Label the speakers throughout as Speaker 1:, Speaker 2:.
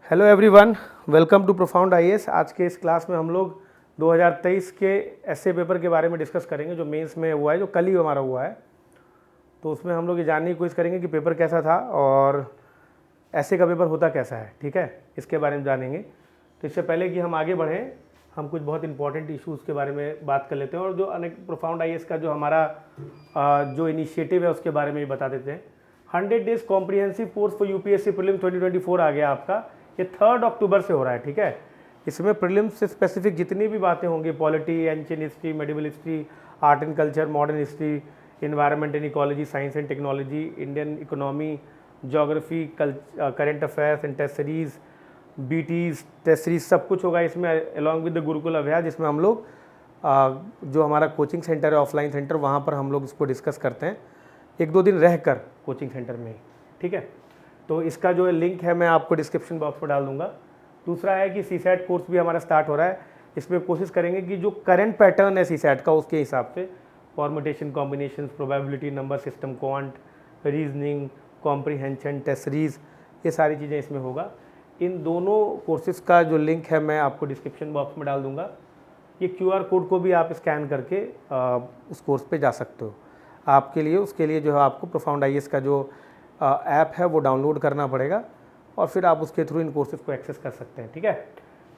Speaker 1: Hello everyone, welcome to Profound IAS. आज के इस क्लास में हम लोग 2023 के एसए पेपर के बारे में डिस्कस करेंगे जो मेंस में हुआ है, जो कल ही हमारा हुआ है। तो उसमें हम लोग ये जानने की कोशिश करेंगे कि पेपर कैसा था और एसए का पेपर होता कैसा है। ठीक है, इसके बारे में जानेंगे। तो इससे पहले कि हम आगे बढ़ें, हम कुछ बहुत इंपॉर्टेंट इशूज़ के बारे में बात कर लेते हैं और जो अनेक प्रोफाउंड आईएएस का जो हमारा जो इनिशिएटिव है उसके बारे में भी बता देते हैं। 100 days comprehensive course for UPSC prelim 2024 आ गया आपका। ये 3 अक्टूबर से हो रहा है। ठीक है, इसमें प्रीलिम्स से स्पेसिफिक जितनी भी बातें होंगी, polity, ancient history, medieval history, art and culture, modern history, environment and ecology, science and technology, Indian economy, geography, current affairs and test series, बीटीज, टेस्ट सीरीज, सब कुछ होगा इसमें अलॉन्ग विद द गुरुकुल अभ्यास, जिसमें हम लोग जो हमारा कोचिंग सेंटर है, ऑफलाइन सेंटर, वहाँ पर हम लोग इसको डिस्कस करते हैं 1-2 दिन रहकर कोचिंग सेंटर में। ठीक है, तो इसका जो लिंक है मैं आपको डिस्क्रिप्शन बॉक्स में डाल दूंगा। दूसरा है कि सीसैट कोर्स भी हमारा स्टार्ट हो रहा है। इसमें कोशिश करेंगे कि जो करंट पैटर्न है सीसैट का उसके हिसाब से फॉर्मेटेशन, combination, probability, number system, quant, reasoning, comprehension, test series, ये सारी चीज़ें इसमें होगा। इन दोनों कोर्सेज़ का जो लिंक है मैं आपको डिस्क्रिप्शन बॉक्स में डाल दूँगा। ये QR कोड को भी आप स्कैन करके उस कोर्स पे जा सकते हो। आपके लिए उसके लिए जो है आपको प्रोफाउंड आईएएस का जो ऐप है वो डाउनलोड करना पड़ेगा और फिर आप उसके थ्रू इन कोर्सेज को एक्सेस कर सकते हैं। ठीक है,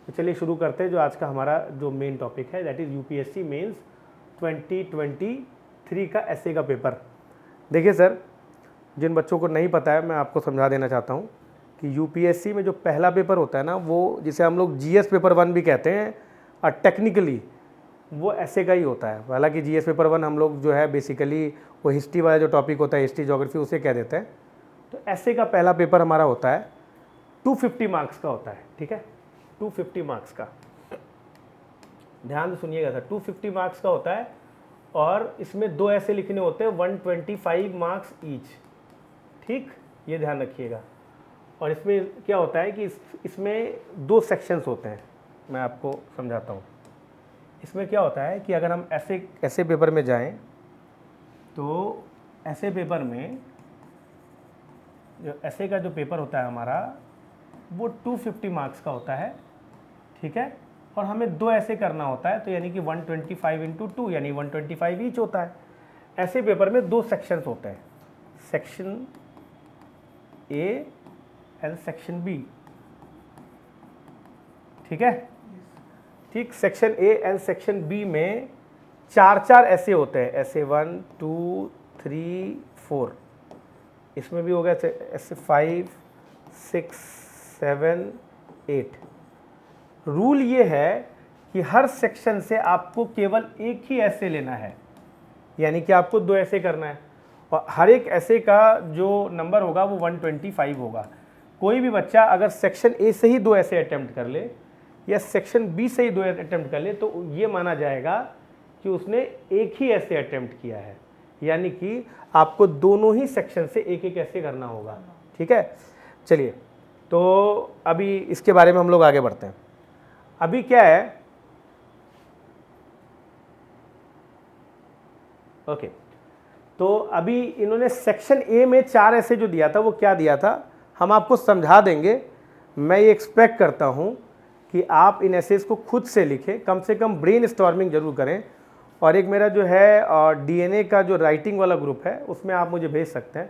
Speaker 1: तो चलिए शुरू करते हैं। जो आज का हमारा जो मेन टॉपिक है दैट इज़ यूपीएससी मेंस 2023 का एसए का पेपर। देखिए सर, जिन बच्चों को नहीं पता है मैं आपको समझा देना चाहता हूँ कि यूपीएससी में जो पहला पेपर होता है ना, वो जिसे हम लोग जीएस पेपर 1 भी कहते हैं, और टेक्निकली वो एसए का ही होता है। हालांकि जीएस पेपर 1 हम लोग जो है बेसिकली वो हिस्ट्री वाला जो टॉपिक होता है, हिस्ट्री ज्योग्राफी, उसे कह देते हैं। तो एसए का पहला पेपर हमारा होता है 250 मार्क्स का होता है। ठीक है, 250 मार्क्स का, ध्यान से सुनिएगा सर, 250 मार्क्स का होता है और इसमें 2 ऐसे लिखने होते हैं, 125 मार्क्स ईच। ठीक, ये ध्यान रखिएगा। और इसमें क्या होता है कि इसमें 2 सेक्शंस होते हैं, मैं आपको समझाता हूँ। इसमें क्या होता है कि अगर हम ऐसे पेपर में जाएं तो ऐसे पेपर में जो ऐसे का जो पेपर होता है हमारा वो 250 मार्क्स का होता है। ठीक है, और हमें 2 ऐसे करना होता है, तो यानी कि 125 इंटू 2 यानी 125 ईच होता है। ऐसे पेपर में 2 सेक्शंस होते हैं, section A and section B. ठीक है, ठीक, section A and section B में 4 ऐसे होते हैं, ऐसे 1, 2, 3, 4। इसमें भी हो गया ऐसे 5, 6, 7, 8। रूल ये है कि हर सेक्शन से आपको केवल एक ही ऐसे लेना है, यानी कि आपको 2 ऐसे करना है और हर एक ऐसे का जो नंबर होगा वो 125 होगा। कोई भी बच्चा अगर सेक्शन ए से ही 2 ऐसे अटेम्प्ट कर ले या सेक्शन बी से ही 2 अटेम्प्ट कर ले तो ये माना जाएगा कि उसने एक ही ऐसे अटेम्प्ट किया है, यानी कि आपको दोनों ही सेक्शन से एक एक ऐसे करना होगा। ठीक है, चलिए, तो अभी इसके बारे में हम लोग आगे बढ़ते हैं। अभी क्या है, ओके, तो अभी इन्होंने सेक्शन ए में 4 ऐसे जो दिया था वो क्या दिया था हम आपको समझा देंगे। मैं ये एक्सपेक्ट करता हूँ कि आप इन एसेस को खुद से लिखें, कम से कम ब्रेन स्टॉर्मिंग जरूर करें। और एक मेरा जो है डीएनए का जो राइटिंग वाला ग्रुप है उसमें आप मुझे भेज सकते हैं,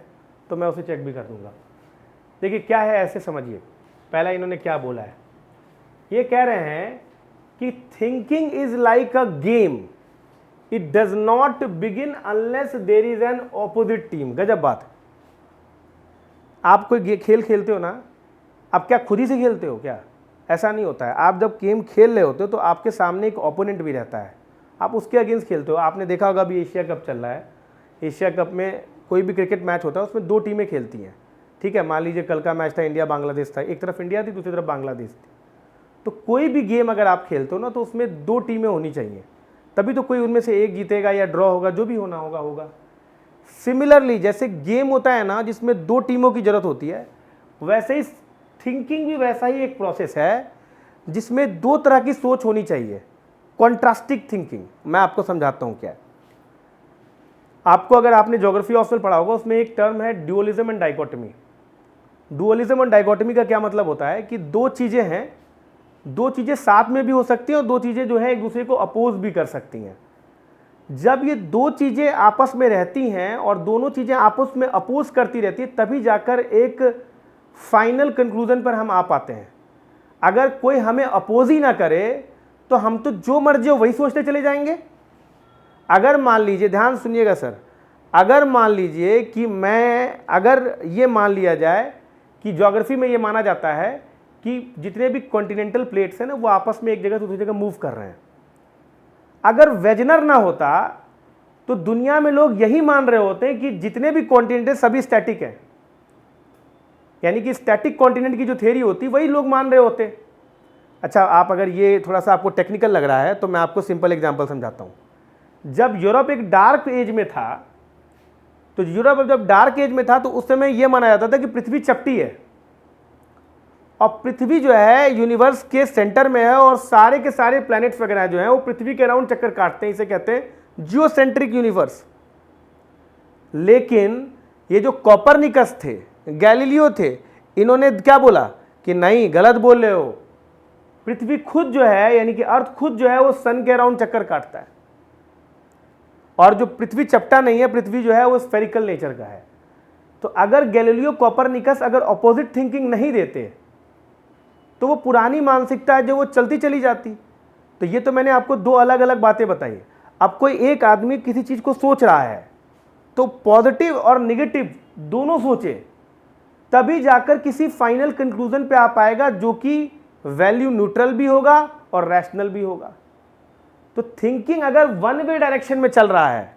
Speaker 1: तो मैं उसे चेक भी कर दूंगा। देखिए क्या है, ऐसे समझिए। पहला इन्होंने क्या बोला है, ये कह रहे हैं कि thinking is like a game, it does not begin unless there is an opposite team. गजब बात है। आप कोई खेल खेलते हो ना, आप क्या खुद ही से खेलते हो क्या? ऐसा नहीं होता है। आप जब गेम खेल रहे होते हो तो आपके सामने एक ओपोनेंट भी रहता है, आप उसके अगेंस्ट खेलते हो। आपने देखा होगा अभी एशिया कप चल रहा है, एशिया कप में कोई भी क्रिकेट मैच होता है उसमें 2 टीमें खेलती हैं। ठीक है, मान लीजिए कल का मैच था इंडिया बांग्लादेश था, एक तरफ इंडिया थी दूसरी तरफ बांग्लादेश थी। तो कोई भी गेम अगर आप खेलते हो ना तो उसमें 2 टीमें होनी चाहिए, तभी तो कोई उनमें से एक जीतेगा या ड्रॉ होगा, जो भी होना होगा होगा। सिमिलरली जैसे गेम होता है ना जिसमें 2 टीमों की जरूरत होती है, वैसे ही थिंकिंग भी वैसा ही एक प्रोसेस है जिसमें 2 तरह की सोच होनी चाहिए। कॉन्ट्रास्टिक थिंकिंग, मैं आपको समझाता हूं क्या है। आपको अगर आपने ज्योग्राफी ऑप्शनल पढ़ा होगा उसमें एक टर्म है ड्यूअलिज्म एंड डाइकोटमी। डुअलिज्म और डाइकोटमी का क्या मतलब होता है कि दो चीज़ें हैं, दो चीज़ें साथ में भी हो सकती हैं और दो चीज़ें जो है एक दूसरे को अपोज भी कर सकती हैं। जब ये दो चीज़ें आपस में रहती हैं और दोनों चीज़ें आपस में अपोज करती रहती है, तभी जाकर एक फाइनल कंक्लूजन पर हम आ पाते हैं। अगर कोई हमें अपोज ही ना करे तो हम तो जो मर्जी हो वही सोचते चले जाएंगे। अगर मान लीजिए, ध्यान सुनिएगा सर, अगर मान लीजिए कि अगर ये मान लिया जाए कि ज्योग्राफी में ये माना जाता है कि जितने भी कॉन्टिनेंटल प्लेट्स हैं ना वो आपस में एक जगह से दूसरी जगह मूव कर रहे हैं। अगर वेजनर ना होता तो दुनिया में लोग यही मान रहे होते हैं कि जितने भी कॉन्टिनेंट हैं सभी स्टैटिक हैं, यानी कि स्टैटिक कॉन्टिनेंट की जो थ्योरी होती वही लोग मान रहे होते। अच्छा, आप अगर ये थोड़ा सा आपको टेक्निकल लग रहा है तो मैं आपको सिंपल एग्जांपल समझाता हूं। जब यूरोप एक डार्क एज में था, तो यूरोप जब डार्क एज में था तो उस समय यह माना जाता था कि पृथ्वी चपटी है और पृथ्वी जो है यूनिवर्स के सेंटर में है और सारे के सारे प्लैनेट्स वगैरह जो हैं वो पृथ्वी के अराउंड चक्कर काटते हैं। इसे कहते हैं जियोसेंट्रिक यूनिवर्स। लेकिन ये जो कोपरनिकस थे, गैलीलियो थे, इन्होंने क्या बोला कि नहीं, गलत बोल रहे हो, पृथ्वी खुद जो है यानी कि अर्थ खुद जो है वो सन के अराउंड चक्कर काटता है और जो पृथ्वी चपटा नहीं है, पृथ्वी जो है वो स्फेरिकल नेचर का है। तो अगर गैलीलियो कोपरनिकस अगर ऑपोजिट थिंकिंग नहीं देते तो वो पुरानी मानसिकता है जो वो चलती चली जाती। तो ये तो मैंने आपको दो अलग अलग बातें बताई। अब कोई एक आदमी किसी चीज को सोच रहा है तो पॉजिटिव और निगेटिव दोनों सोचे, तभी जाकर किसी फाइनल कंक्लूजन पे आ पाएगा जो कि वैल्यू न्यूट्रल भी होगा और रैशनल भी होगा। तो थिंकिंग अगर वन वे डायरेक्शन में चल रहा है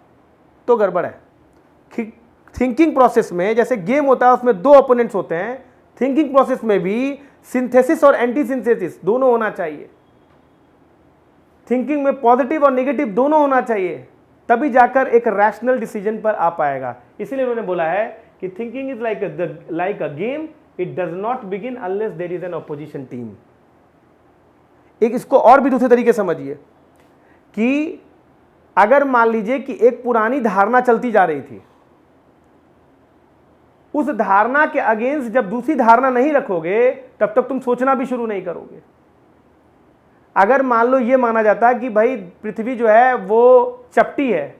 Speaker 1: तो गड़बड़ है। थिंकिंग प्रोसेस में जैसे गेम होता है उसमें दो ओपोनेंट्स होते हैं, थिंकिंग प्रोसेस में भी सिंथेसिस और एंटी सिंथेसिस दोनों होना चाहिए। थिंकिंग में पॉजिटिव और नेगेटिव दोनों होना चाहिए, तभी जाकर एक रैशनल डिसीजन पर आ पाएगा। इसीलिए उन्होंने बोला है कि thinking is like a game, it does not begin unless there is an opposition team. एक इसको और भी दूसरे तरीके समझिए कि अगर मान लीजिए कि एक पुरानी धारणा चलती जा रही थी, उस धारणा के अगेंस्ट जब दूसरी धारणा नहीं रखोगे तब तक तुम सोचना भी शुरू नहीं करोगे। अगर मान लो ये माना जाता है कि भाई पृथ्वी जो है वो चपटी है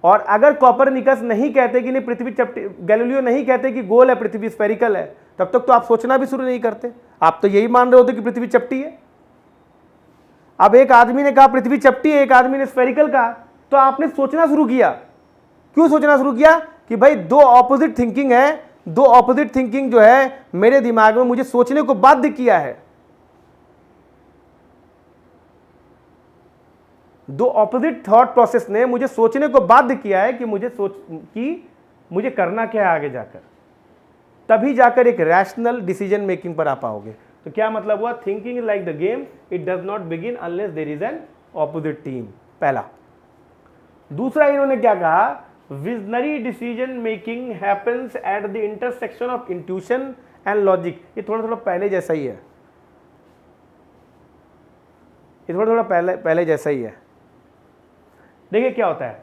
Speaker 1: और अगर कोपरनिकस नहीं कहते कि नहीं पृथ्वी चपटी, गैलीलियो नहीं कहते कि गोल है पृथ्वी स्फेरिकल है, तब तक तो आप सोचना भी शुरू नहीं करते। आप तो यही मान रहे होते कि पृथ्वी चपटी है। अब एक आदमी ने कहा पृथ्वी चपटी है, एक आदमी ने स्फेरिकल कहा, तो आपने सोचना शुरू किया। क्यों सोचना शुरू किया? कि भाई दो ऑपोजिट थिंकिंग है, दो ऑपोजिट थिंकिंग जो है मेरे दिमाग में मुझे सोचने को बाध्य किया है। दो ऑपोजिट थॉट प्रोसेस ने मुझे सोचने को बाध्य किया है कि मुझे करना क्या है आगे जाकर, तभी जाकर एक रैशनल डिसीजन मेकिंग पर आ पाओगे। तो क्या मतलब हुआ? Thinking is like the game, it does not begin unless there is an opposite team, पहला। दूसरा इन्होंने क्या कहा? Visionary decision making happens at the intersection of intuition and logic. ये थोड़ा थोड़ा पहले जैसा ही है, ये थोड़ा थोड़ा पहले जैसा ही है। देखिए क्या होता है,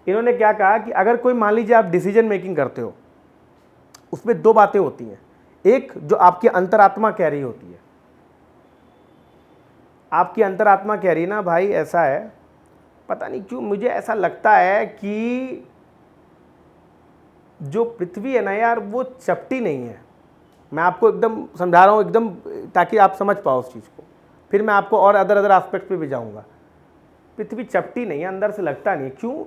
Speaker 1: इन्होंने क्या कहा कि अगर कोई मान लीजिए आप डिसीजन मेकिंग करते हो, उसमें दो बातें होती हैं। एक जो आपकी अंतरात्मा कह रही होती है, आपकी अंतरात्मा कह रही है ना भाई ऐसा है, पता नहीं क्यों मुझे ऐसा लगता है कि जो पृथ्वी है ना यार वो चपटी नहीं है। मैं आपको एकदम समझा रहा हूँ एकदम ताकि आप समझ पाओ उस चीज़ को, फिर मैं आपको और अदर एस्पेक्ट पे भी जाऊँगा। पृथ्वी चपटी नहीं है, अंदर से लगता नहीं। क्यों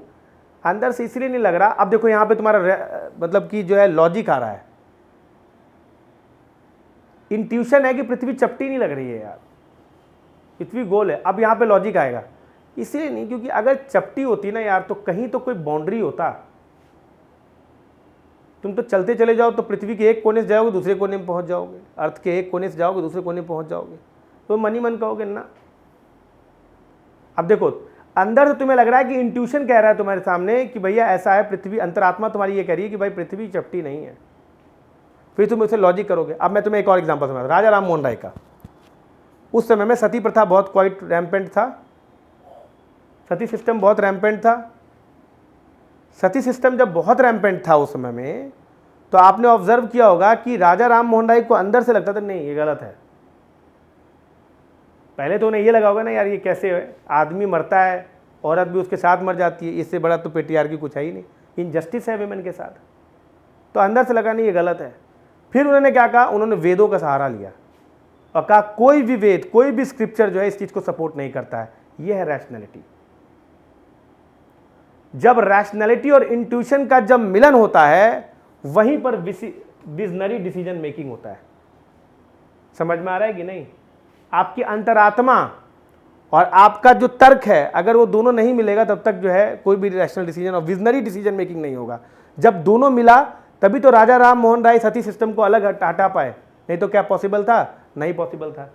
Speaker 1: अंदर से? इसलिए नहीं लग रहा। अब देखो यहाँ पे तुम्हारा मतलब कि जो है लॉजिक आ रहा है, इंट्यूशन है कि पृथ्वी चपटी नहीं लग रही है यार, पृथ्वी गोल है। अब यहाँ पे लॉजिक आएगा, इसलिए नहीं क्योंकि अगर चपटी होती ना यार तो कहीं तो कोई बाउंड्री होता। तुम तो चलते चले जाओ तो पृथ्वी के एक कोने से जाओगे दूसरे कोने में पहुंच जाओगे, अर्थ के एक कोने से जाओगे दूसरे कोने में पहुंच जाओगे, तो मन ही मन कहोगे ना। अब देखो अंदर से तुम्हें लग रहा है कि इंट्यूशन कह रहा है तुम्हारे सामने कि भैया ऐसा है, पृथ्वी अंतरात्मा तुम्हारी ये कह रही है कि भाई पृथ्वी चपटी नहीं है, फिर तुम उसे लॉजिक करोगे। अब मैं तुम्हें एक और एग्जांपल समझा, राजा राम मोहन राय का। उस समय में सती प्रथा बहुत क्वाइट रैम्पेंट था, सती सिस्टम बहुत रैम्पेंट था। सती सिस्टम जब बहुत रैम्पेंट था उस समय में, तो आपने ऑब्जर्व किया होगा कि राजा राम मोहन राय को अंदर से लगता था नहीं ये गलत है। पहले तो उन्हें ये लगा होगा ना यार ये कैसे है, आदमी मरता है औरत भी उसके साथ मर जाती है, इससे बड़ा तो पेट्रियार्की कुछ है ही नहीं, इनजस्टिस है विमेन के साथ। तो अंदर से लगा नहीं ये गलत है। फिर उन्होंने क्या कहा, उन्होंने वेदों का सहारा लिया और कहा कोई भी वेद कोई भी स्क्रिप्चर जो है इस चीज को सपोर्ट नहीं करता है। यह है रैशनैलिटी। जब रैशनैलिटी और इंट्यूशन का जब मिलन होता है वहीं पर विजनरी डिसीजन मेकिंग होता है। समझ में आ रहा है कि नहीं? आपकी अंतरात्मा और आपका जो तर्क है अगर वो दोनों नहीं मिलेगा तब तक जो है कोई भी रैशनल डिसीजन और विजनरी डिसीजन मेकिंग नहीं होगा। जब दोनों मिला तभी तो राजा राम मोहन राय सती सिस्टम को अलग हटा पाए, नहीं तो क्या पॉसिबल था? नहीं पॉसिबल था।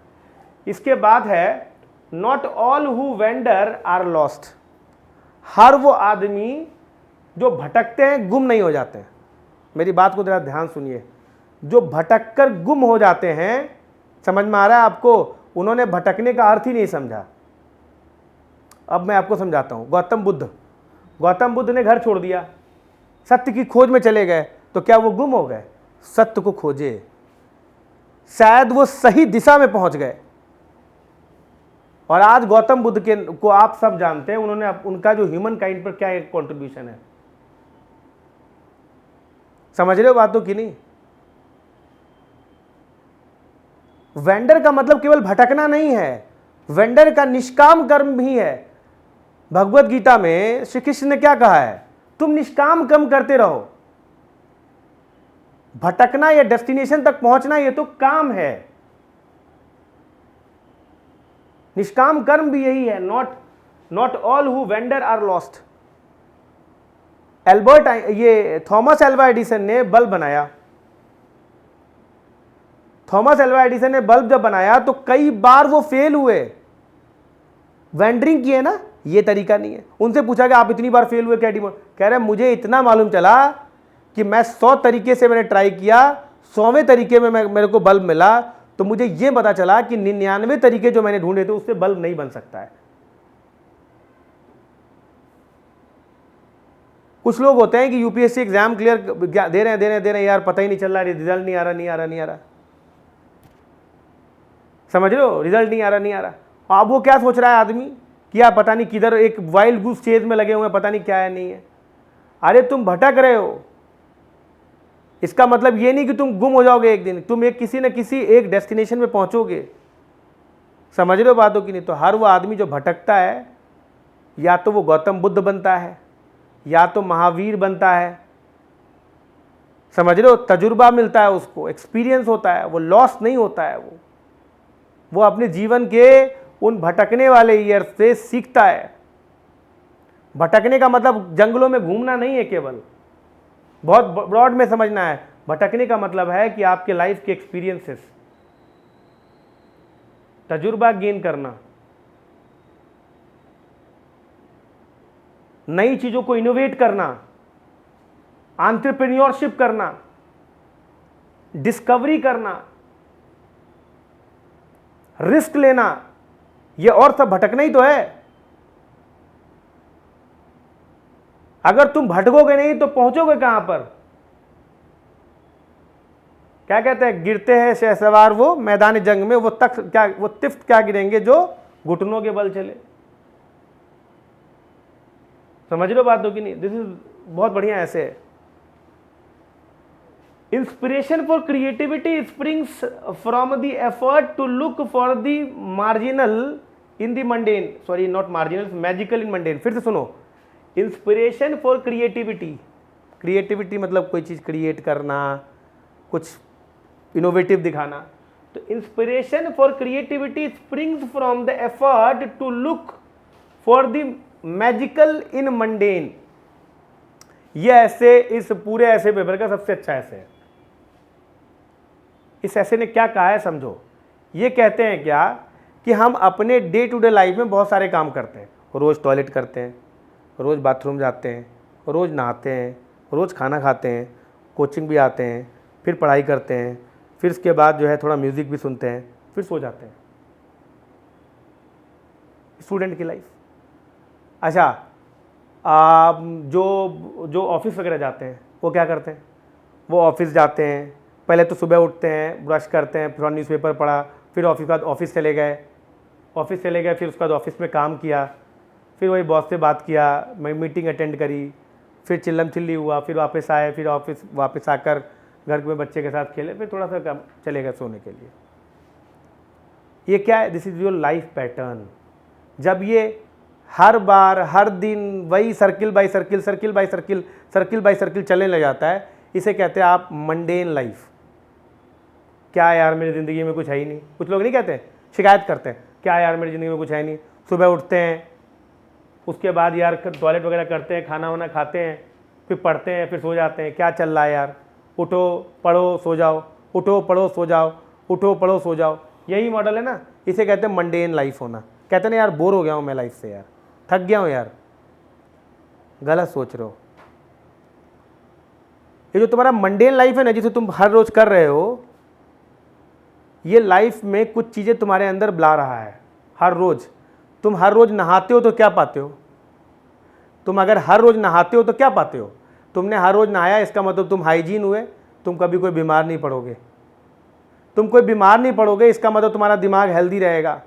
Speaker 1: इसके बाद है not all who wander are lost. हर वो आदमी जो भटकते हैं गुम नहीं हो जाते हैं। मेरी बात को जरा ध्यान सुनिए। जो भटक कर गुम हो जाते हैं, समझ में आ रहा है आपको? उन्होंने भटकने का अर्थ ही नहीं समझा। अब मैं आपको समझाता हूं। गौतम बुद्ध ने घर छोड़ दिया, सत्य की खोज में चले गए, तो क्या वो गुम हो गए? सत्य को खोजे, शायद वो सही दिशा में पहुंच गए। और आज गौतम बुद्ध के को आप सब जानते हैं, उन्होंने उनका जो ह्यूमन काइंड पर क्या एक कंट्रीब्यूशन है। समझ रहे हो बातों की नहीं? वेंडर का मतलब केवल भटकना नहीं है, वेंडर का निष्काम कर्म भी है। भगवत गीता में श्री कृष्ण ने क्या कहा है? तुम निष्काम कर्म करते रहो। भटकना या डेस्टिनेशन तक पहुंचना ये तो काम है। निष्काम कर्म भी यही है। Not all who wander are lost. ये थॉमस एल्वा एडिसन ने बल्ब बनाया। थॉमस एल्वा एडिसन ने बल्ब जब बनाया तो कई बार वो फेल हुए, वेंडरिंग किए ना, ये तरीका नहीं है। उनसे पूछा कि आप इतनी बार फेल हुए क्या? कह रहे मुझे इतना मालूम चला कि मैं 100 तरीके से मैंने ट्राई किया, 100वें तरीके में मेरे को बल्ब मिला, तो मुझे ये पता चला कि 99 तरीके जो मैंने ढूंढे थे उससे बल्ब नहीं बन सकता है। कुछ लोग होते हैं कि यूपीएससी एग्जाम क्लियर दे रहे हैं यार, पता ही नहीं चल रहा, रिजल्ट नहीं आ रहा। समझ रहे हो? रिजल्ट नहीं आ रहा। अब वो क्या सोच रहा है आदमी कि यार पता नहीं किधर एक वाइल्ड गूस चेज में लगे हुए हैं, पता नहीं क्या है नहीं है। अरे तुम भटक रहे हो, इसका मतलब ये नहीं कि तुम गुम हो जाओगे एक दिन, तुम किसी न किसी एक डेस्टिनेशन में पहुंचोगे। समझ रहे हो बातों की नहीं? तो हर वो आदमी जो भटकता है या तो वो गौतम बुद्ध बनता है या तो महावीर बनता है। समझ रहे हो? तजुर्बा मिलता है उसको, एक्सपीरियंस होता है, वो लॉस नहीं होता है। वो अपने जीवन के उन भटकने वाले ईयर से सीखता है। भटकने का मतलब जंगलों में घूमना नहीं है केवल, बहुत ब्रॉड में समझना है। भटकने का मतलब है कि आपके लाइफ के एक्सपीरियंसेस, तजुर्बा गेन करना, नई चीजों को इनोवेट करना, एंटरप्रेन्योरशिप करना, डिस्कवरी करना, रिस्क लेना, यह और सब भटकना ही तो है। अगर तुम भटकोगे नहीं तो पहुंचोगे कहां पर? क्या कहते हैं, गिरते हैं शहसवार वो मैदान जंग में, वो तिफ्त क्या गिरेंगे जो घुटनों के बल चले। समझ लो बातों की नहीं? दिस इज बहुत बढ़िया ऐसे है। Inspiration for creativity springs from the effort to look for the marginal in the mundane, sorry not marginal, magical in mundane. फिर से सुनो, इंस्पिरेशन फॉर क्रिएटिविटी मतलब कोई चीज क्रिएट करना, कुछ इनोवेटिव दिखाना। तो inspiration for creativity springs from the effort to look for the magical in mundane. यह ऐसे इस पूरे ऐसे पेपर का सबसे अच्छा ऐसे है। इस ऐसे ने क्या कहा है समझो। ये कहते हैं क्या कि हम अपने डे टू डे लाइफ में बहुत सारे काम करते हैं, रोज टॉयलेट करते हैं, रोज बाथरूम जाते हैं, रोज नहाते हैं, रोज खाना खाते हैं, कोचिंग भी आते हैं, फिर पढ़ाई करते हैं, फिर उसके बाद जो है थोड़ा म्यूजिक भी सुनते हैं, फिर सो जाते हैं। स्टूडेंट की लाइफ। अच्छा, जो ऑफिस वगैरह जाते हैं वो क्या करते हैं? वो ऑफिस जाते हैं, पहले तो सुबह उठते हैं, ब्रश करते हैं, थोड़ा न्यूज़पेपर पढ़ा, फिर ऑफिस के बाद ऑफिस चले गए, फिर उसके बाद ऑफिस में काम किया, फिर वही बॉस से बात किया, मैं मीटिंग अटेंड करी, फिर चिल्लम चिल्ली हुआ, फिर वापस आए, फिर ऑफिस वापस आकर घर में बच्चे के साथ खेले, फिर थोड़ा सा काम चले गए सोने के लिए। ये क्या है? This is your life pattern. जब ये हर बार हर दिन वही circle by circle circle by circle circle by circle चलने लग जाता है, इसे कहते हैं आप मंडेन लाइफ। क्या यार मेरी ज़िंदगी में कुछ है ही नहीं। कुछ लोग नहीं कहते, शिकायत करते हैं, क्या यार मेरी ज़िंदगी में कुछ है नहीं। सुबह उठते हैं, उसके बाद यार टॉयलेट वगैरह करते हैं, खाना वाना खाते हैं, फिर पढ़ते हैं, फिर सो जाते हैं। क्या चल रहा है यार? उठो पढ़ो सो जाओ, उठो पढ़ो सो जाओ, उठो पढ़ो सो जाओ। यही मॉडल है ना, इसे कहते हैं मंडेन लाइफ होना। कहते ना यार बोर हो गया हूँ मैं लाइफ से, यार थक गया हूँ यार। गलत सोच रहे हो। ये जो तुम्हारा मंडेन लाइफ है ना, जिसे तुम हर रोज कर रहे हो, ये लाइफ में कुछ चीज़ें तुम्हारे अंदर बुला रहा है। हर रोज तुम हर रोज नहाते हो तो क्या पाते हो? तुम अगर हर रोज नहाते हो तो क्या पाते हो? तुमने हर रोज नहाया, इसका मतलब तुम हाइजीन हुए, तुम कभी कोई बीमार नहीं पड़ोगे। तुम कोई बीमार नहीं पड़ोगे, इसका मतलब तुम्हारा दिमाग हेल्दी रहेगा।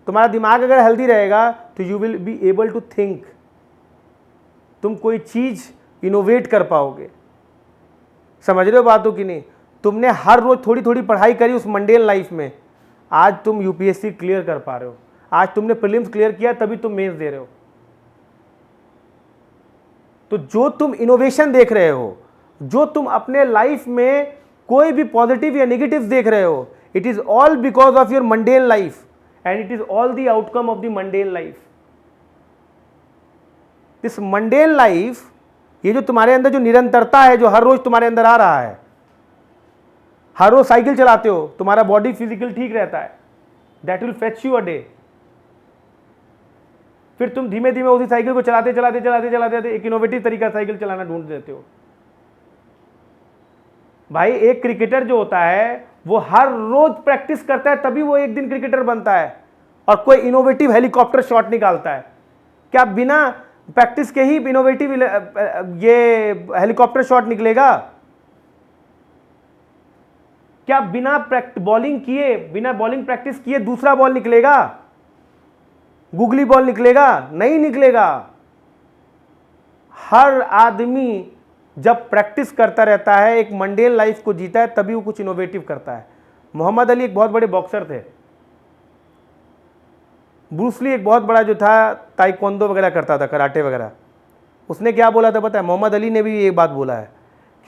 Speaker 1: तुम्हारा दिमाग अगर हेल्दी रहेगा तो you will be able to think. तुम कोई चीज़ इनोवेट कर पाओगे। समझ रहे हो बातों की नहीं? तुमने हर रोज थोड़ी थोड़ी पढ़ाई करी उस मंडेन लाइफ में, आज तुम यूपीएससी क्लियर कर पा रहे हो, आज तुमने प्रीलिम्स क्लियर किया, तभी तुम मेंस दे रहे हो। तो जो तुम इनोवेशन देख रहे हो, जो तुम अपने लाइफ में कोई भी पॉजिटिव या नेगेटिव देख रहे हो, it is all because of your mundane life and it is all the outcome of the mundane life. This mundane life, ये जो तुम्हारे अंदर जो निरंतरता है, जो हर रोज तुम्हारे अंदर आ रहा है, हर रोज साइकिल चलाते हो, तुम्हारा बॉडी फिजिकल ठीक रहता है, that will fetch you a day. फिर तुम धीमे धीमे उसी साइकिल को चलाते चलाते चलाते चलाते एक इनोवेटिव तरीका साइकिल चलाना ढूंढ देते हो। भाई एक क्रिकेटर जो होता है वो हर रोज प्रैक्टिस करता है, तभी वो एक दिन क्रिकेटर बनता है और कोई इनोवेटिव हेलीकॉप्टर शॉट निकालता है। क्या बिना प्रैक्टिस के ही इनोवेटिव ये हेलीकॉप्टर शॉट निकलेगा? क्या बिना बॉलिंग किए, बिना बॉलिंग प्रैक्टिस किए दूसरा बॉल निकलेगा? गूगली बॉल निकलेगा? नहीं निकलेगा। हर आदमी जब प्रैक्टिस करता रहता है, एक मंडेन लाइफ को जीता है, तभी वो कुछ इनोवेटिव करता है। मोहम्मद अली एक बहुत बड़े बॉक्सर थे। ब्रूस ली एक बहुत बड़ा जो था ताइक्वांडो वगैरह करता था, कराटे वगैरह। उसने क्या बोला था पता है? मोहम्मद अली ने भी ये बात बोला है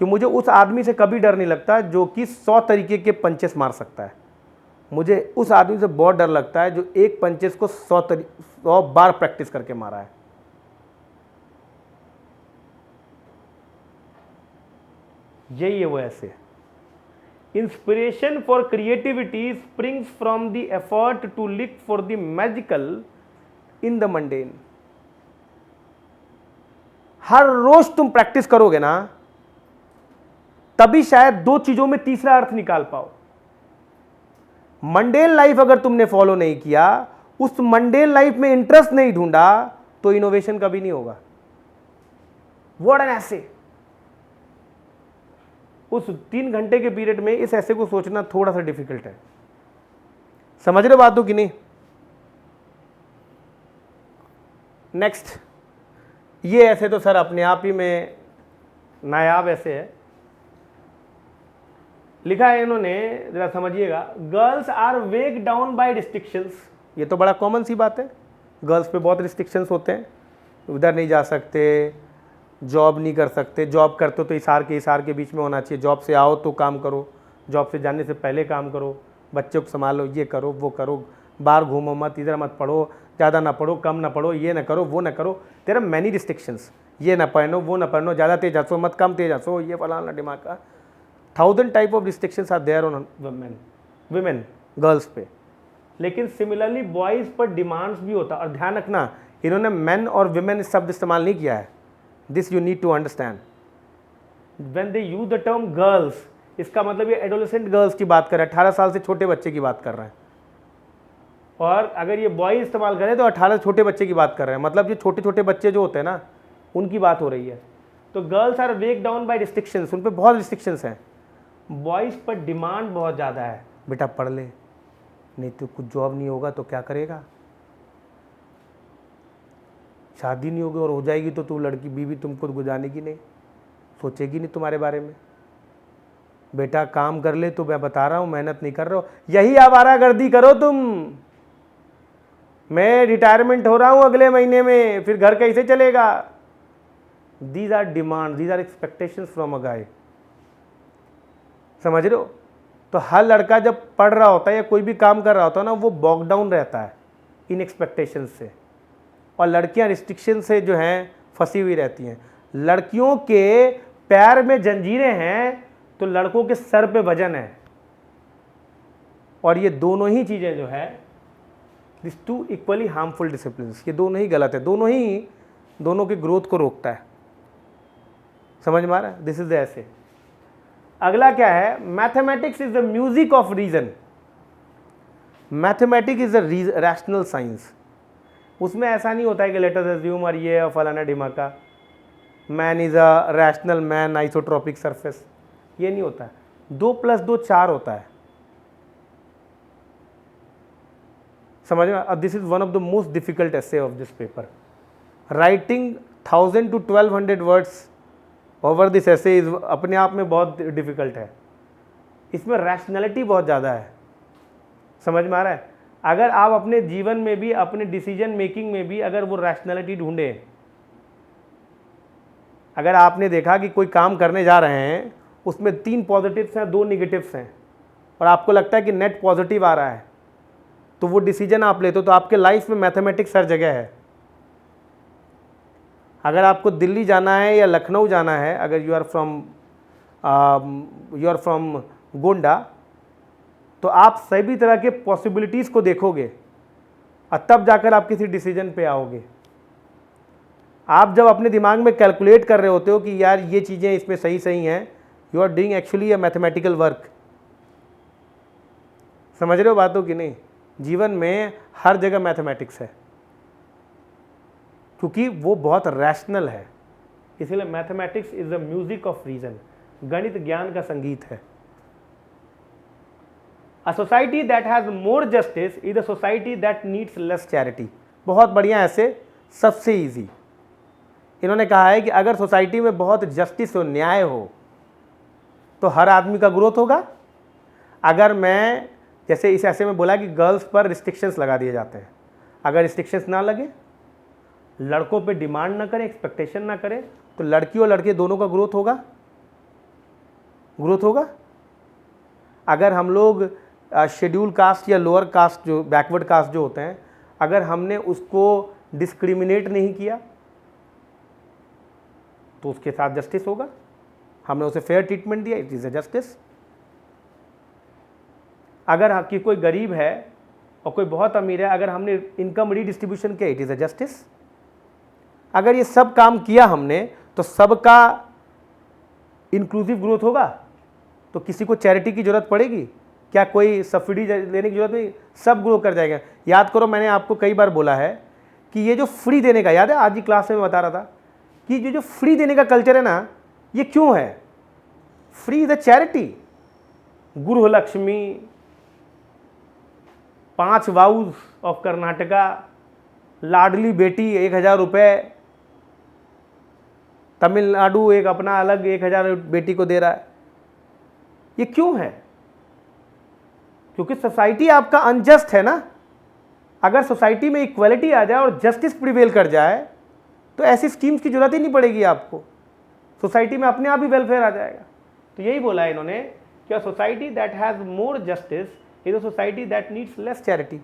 Speaker 1: कि मुझे उस आदमी से कभी डर नहीं लगता जो कि 100 तरीके के पंचेस मार सकता है। मुझे उस आदमी से बहुत डर लगता है जो एक पंचेस को 100 बार प्रैक्टिस करके मारा है। यही है वो ऐसे। Inspiration for creativity springs from the effort to look for the magical in the mundane. हर रोज तुम प्रैक्टिस करोगे ना, तभी शायद दो चीजों में तीसरा अर्थ निकाल पाओ। मंडेन लाइफ अगर तुमने फॉलो नहीं किया, उस मंडेन लाइफ में इंटरेस्ट नहीं ढूंढा, तो इनोवेशन कभी नहीं होगा। व्हाट एन ऐसे। उस 3 घंटे के पीरियड में इस ऐसे को सोचना थोड़ा सा डिफिकल्ट है। समझ रहे बातों की नहीं? नेक्स्ट, ये ऐसे तो सर अपने आप ही में नायाब ऐसे है। लिखा है इन्होंने, जरा समझिएगा, girls are weighed down by restrictions. ये तो बड़ा कॉमन सी बात है, गर्ल्स पे बहुत रिस्ट्रिक्शंस होते हैं, उधर नहीं जा सकते, जॉब नहीं कर सकते, जॉब करते हो तो इशार के बीच में होना चाहिए, जॉब से आओ तो काम करो, जॉब से जाने से पहले काम करो, बच्चों को संभालो, ये करो वो करो, बाहर घूमो मत, इधर मत पढ़ो, ज़्यादा ना पढ़ो, कम ना पढ़ो, ये ना करो वो ना करो। There are many restrictions. ये ना पहनो वो ना पहनो, ज़्यादा तेज हंसो मत, कम तेज हंसो, ये फलाना दिमाग का 1000 type of restrictions are there on women girls पे। लेकिन सिमिलरली बॉयज़ पर डिमांड्स भी होता है। और ध्यान रखना, इन्होंने मैन और विमेन शब्द इस्तेमाल नहीं किया है। This you need to understand. When they use the term girls, इसका मतलब ये एडोलेसेंट गर्ल्स की बात कर रहे हैं, 18 साल से छोटे बच्चे की बात कर रहे हैं। और अगर ये बॉय इस्तेमाल करें तो 18 छोटे बच्चे की बात कर रहे हैं, मतलब ये छोटे छोटे बच्चे जो होते हैं ना, उनकी बात हो रही है। तो girls are weighed down by restrictions, उन पे बहुत रिस्ट्रिक्शंस हैं। बॉयज़ पर डिमांड बहुत ज़्यादा है, बेटा पढ़ ले, नहीं तो कुछ जॉब नहीं होगा तो क्या करेगा, शादी नहीं होगी और हो जाएगी तो तू लड़की बीवी तुमको गुजारेगी नहीं, सोचेगी नहीं तुम्हारे बारे में। बेटा काम कर ले, तो मैं बता रहा हूँ मेहनत नहीं कर रहे हो, यही आवारागर्दी करो तुम। मैं रिटायरमेंट हो रहा हूँ अगले महीने में, फिर घर कैसे चलेगा। These are demand, these are expectations from a guy. समझ रहे हो? तो हर लड़का जब पढ़ रहा होता है या कोई भी काम कर रहा होता है ना, वो बॉक डाउन रहता है इन एक्सपेक्टेशन से, और लड़कियां रिस्ट्रिक्शन से जो हैं फंसी हुई रहती हैं। लड़कियों के पैर में जंजीरें हैं तो लड़कों के सर पे वजन है, और ये दोनों ही चीज़ें जो है, this two equally harmful discipline, ये दोनों ही गलत है, दोनों के ग्रोथ को रोकता है। समझ में आ रहा है? दिस इज द ऐसे। अगला क्या है? Mathematics is the music of reason. Mathematics is the rational science. उसमें ऐसा नहीं होता है कि लेट अस अज्यूम और ये और फलाना ढिमाका, man is a rational man isotropic surface, ये नहीं होता है। 2 + 2 4 होता है। समझ में? This is one of the most difficult essay of this paper. Writing 1000 to 1200 words over this ऐसे इज अपने आप में बहुत डिफिकल्ट है। इसमें रैशनैलिटी बहुत ज़्यादा है। समझ में आ रहा है? अगर आप अपने जीवन में भी, अपने डिसीजन मेकिंग में भी अगर वो रैशनैलिटी ढूंढे, अगर आपने देखा कि कोई काम करने जा रहे हैं, उसमें 3 पॉजिटिव्स हैं 2 निगेटिव्स हैं, और आपको लगता है कि नेट पॉजिटिव आ रहा है, तो वो डिसीजन आप लेते हो, तो आपके लाइफ में मैथमेटिक्स हर जगह है। अगर आपको दिल्ली जाना है या लखनऊ जाना है, अगर यू आर फ्रॉम गोंडा, तो आप सभी तरह के पॉसिबिलिटीज़ को देखोगे और तब जाकर आप किसी डिसीजन पे आओगे। आप जब अपने दिमाग में कैलकुलेट कर रहे होते हो कि यार ये चीज़ें इसमें सही सही हैं, you are doing actually a mathematical work. समझ रहे हो बातों की नहीं? जीवन में हर जगह मैथमेटिक्स है, क्योंकि वो बहुत रैशनल है। इसलिए mathematics is the music of reason, गणित ज्ञान का संगीत है। A society that has more justice is a society that needs less charity. बहुत बढ़िया, ऐसे सबसे इजी इन्होंने कहा है कि अगर सोसाइटी में बहुत जस्टिस हो, न्याय हो, तो हर आदमी का ग्रोथ होगा। अगर मैं जैसे इस ऐसे में बोला कि गर्ल्स पर रिस्ट्रिक्शंस लगा दिए जाते हैं, अगर रिस्ट्रिक्शंस ना लगे, लड़कों पे डिमांड ना करें, एक्सपेक्टेशन ना करें, तो लड़की और लड़के दोनों का ग्रोथ होगा। अगर हम लोग शेड्यूल कास्ट या लोअर कास्ट, जो बैकवर्ड कास्ट जो होते हैं, अगर हमने उसको डिस्क्रिमिनेट नहीं किया तो उसके साथ जस्टिस होगा। हमने उसे फेयर ट्रीटमेंट दिया, इट इज अ जस्टिस। अगर कि कोई गरीब है और कोई बहुत अमीर है, अगर हमने इनकम रीडिस्ट्रीब्यूशन किया, इट इज अ जस्टिस। अगर ये सब काम किया हमने, तो सबका इंक्लूसिव ग्रोथ होगा। तो किसी को चैरिटी की जरूरत पड़ेगी क्या? कोई सब्सिडी लेने की जरूरत नहीं, सब ग्रो कर जाएगा। याद करो, मैंने आपको कई बार बोला है कि ये जो फ्री देने का, याद है आज की क्लास में मैं बता रहा था कि ये जो फ्री देने का कल्चर है ना, ये क्यों है? Free the charity. Gruhalakshmi, 5 vows of Karnataka, Ladli Beti 1000 रुपये, तमिलनाडु एक अपना अलग 1000 बेटी को दे रहा है। ये क्यों है? क्योंकि सोसाइटी आपका अनजस्ट है ना। अगर सोसाइटी में इक्वलिटी आ जाए और जस्टिस प्रिवेल कर जाए, तो ऐसी स्कीम्स की जरूरत ही नहीं पड़ेगी आपको, सोसाइटी में अपने आप ही वेलफेयर आ जाएगा। तो यही बोला है इन्होंने कि society that has more justice is a society that needs less charity.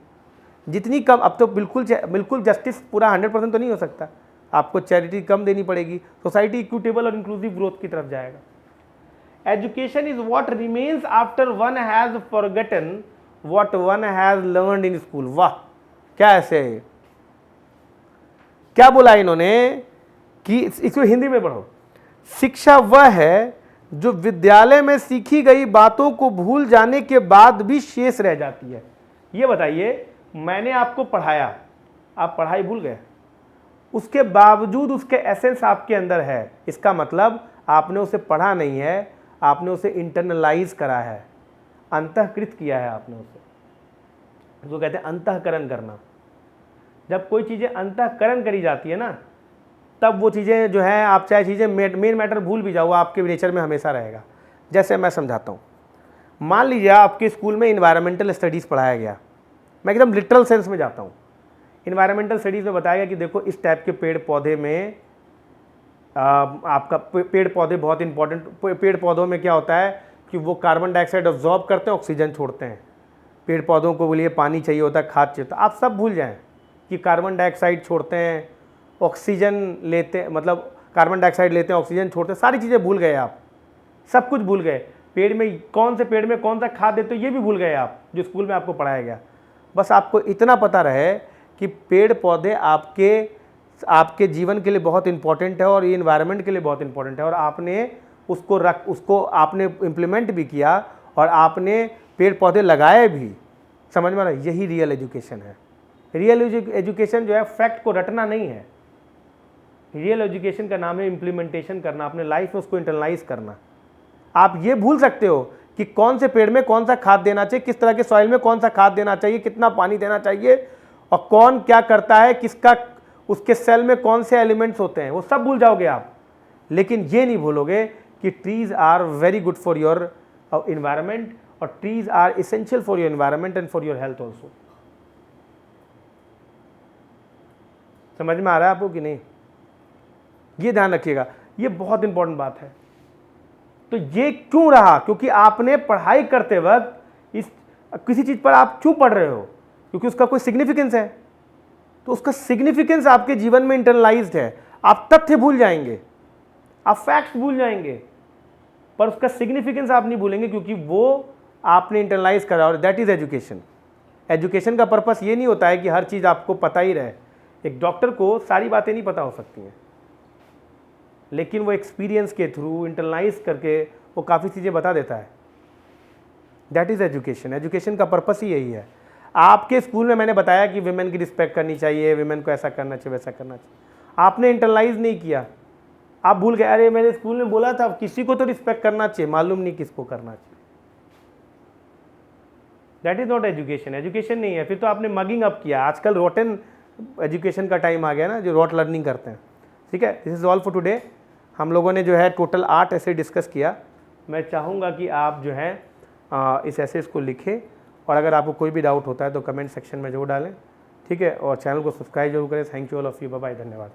Speaker 1: जितनी कम, अब तो बिल्कुल जस्टिस पूरा 100% तो नहीं हो सकता, आपको चैरिटी कम देनी पड़ेगी, सोसाइटी इक्विटेबल और इंक्लूसिव ग्रोथ की तरफ जाएगा। Education is what remains after one has forgotten what one has learned in school. वाह, क्या ऐसे है? क्या बोला इन्होंने कि इसको हिंदी में पढ़ो। शिक्षा वह है जो विद्यालय में सीखी गई बातों को भूल जाने के बाद भी शेष रह जाती है। ये बताइए, मैंने आपको पढ़ाया, आप पढ़ाई भूल गए, उसके बावजूद उसके एसेंस आपके अंदर है। इसका मतलब आपने उसे पढ़ा नहीं है, आपने उसे इंटरनलाइज करा है, अंतःकृत किया है आपने उसे, जो कहते हैं अंतःकरण करना। जब कोई चीज़ें अंतःकरण करी जाती है ना, तब वो चीज़ें जो है, आप चाहे चीज़ें मेन मैटर भूल भी जाओ, आपके नेचर में हमेशा रहेगा। जैसे मैं समझाता हूँ, मान लीजिए आपके स्कूल में इन्वायरमेंटल स्टडीज़ पढ़ाया गया, मैं एकदम लिटरल सेंस में जाता हूँ। इन्वायरमेंटल स्टडीज़ में बताया गया कि देखो इस टाइप के पेड़ पौधे में आपका पेड़ पौधे बहुत इंपॉर्टेंट, पेड़ पौधों में क्या होता है कि वो कार्बन डाइऑक्साइड ऑब्जॉर्ब करते हैं, ऑक्सीजन छोड़ते हैं। पेड़ पौधों को लिए पानी चाहिए होता है, खाद चाहिए होता है। आप सब भूल जाएं कि कार्बन डाइऑक्साइड छोड़ते हैं, ऑक्सीजन लेते हैं, मतलब कार्बन डाइऑक्साइड लेते हैं, ऑक्सीजन छोड़ते हैं, सारी चीज़ें भूल गए आप, सब कुछ भूल गए। पेड़ में कौन से पेड़ में कौन सा खाद देते हो ये भी भूल गए आप, जो स्कूल में आपको पढ़ाया गया। बस आपको इतना पता रहे कि पेड़ पौधे आपके जीवन के लिए बहुत इंपॉर्टेंट है और ये इन्वायरमेंट के लिए बहुत इंपॉर्टेंट है, और आपने उसको आपने इम्प्लीमेंट भी किया और आपने पेड़ पौधे लगाए भी। समझ में आ रहा है? यही रियल एजुकेशन है। रियल एजुकेशन जो है फैक्ट को रटना नहीं है, रियल एजुकेशन का नाम है इम्प्लीमेंटेशन करना, अपने लाइफ में उसको इंटरनलाइज करना। आप ये भूल सकते हो कि कौन से पेड़ में कौन सा खाद देना चाहिए, किस तरह के सॉइल में कौन सा खाद देना चाहिए, कितना पानी देना चाहिए, और कौन क्या करता है, किसका उसके सेल में कौन से एलिमेंट्स होते हैं, वो सब भूल जाओगे आप। लेकिन ये नहीं भूलोगे कि trees are very good for your environment, और trees are essential for your environment and for your health also. समझ में आ रहा है आपको कि नहीं? ये ध्यान रखिएगा, ये बहुत इंपॉर्टेंट बात है। तो ये क्यों रहा? क्योंकि आपने पढ़ाई करते वक्त इस किसी चीज पर आप क्यों पढ़ रहे हो? क्योंकि उसका कोई सिग्निफिकेंस है, तो उसका सिग्निफिकेंस आपके जीवन में इंटरनलाइज्ड है। आप तथ्य भूल जाएंगे, आप फैक्ट्स भूल जाएंगे, पर उसका सिग्निफिकेंस आप नहीं भूलेंगे, क्योंकि वो आपने इंटरनलाइज करा, और दैट इज एजुकेशन। एजुकेशन का पर्पस ये नहीं होता है कि हर चीज़ आपको पता ही रहे। एक डॉक्टर को सारी बातें नहीं पता हो सकती हैं, लेकिन वो एक्सपीरियंस के थ्रू इंटरनलाइज करके वो काफ़ी चीज़ें बता देता है। That is education. एजुकेशन का पर्पस ही यही है। आपके स्कूल में मैंने बताया कि विमेन की रिस्पेक्ट करनी चाहिए, विमेन को ऐसा करना चाहिए, वैसा करना चाहिए, आपने इंटरनलाइज नहीं किया, आप भूल गए। अरे मैंने स्कूल में बोला था किसी को तो रिस्पेक्ट करना चाहिए, मालूम नहीं किसको करना चाहिए। That is not education. Education नहीं है। फिर तो आपने मगिंग अप किया। आजकल रोटन एजुकेशन का टाइम आ गया ना, जो रोट लर्निंग करते हैं। ठीक है, this is all for today. हम लोगों ने जो है टोटल 8 ऐसे डिस्कस किया। मैं चाहूँगा कि आप जो है इस एसेस को लिखें, और अगर आपको कोई भी डाउट होता है तो कमेंट सेक्शन में जरूर डालें। ठीक है, और चैनल को सब्सक्राइब जरूर करें। Thank you all of you, bye bye, धन्यवाद।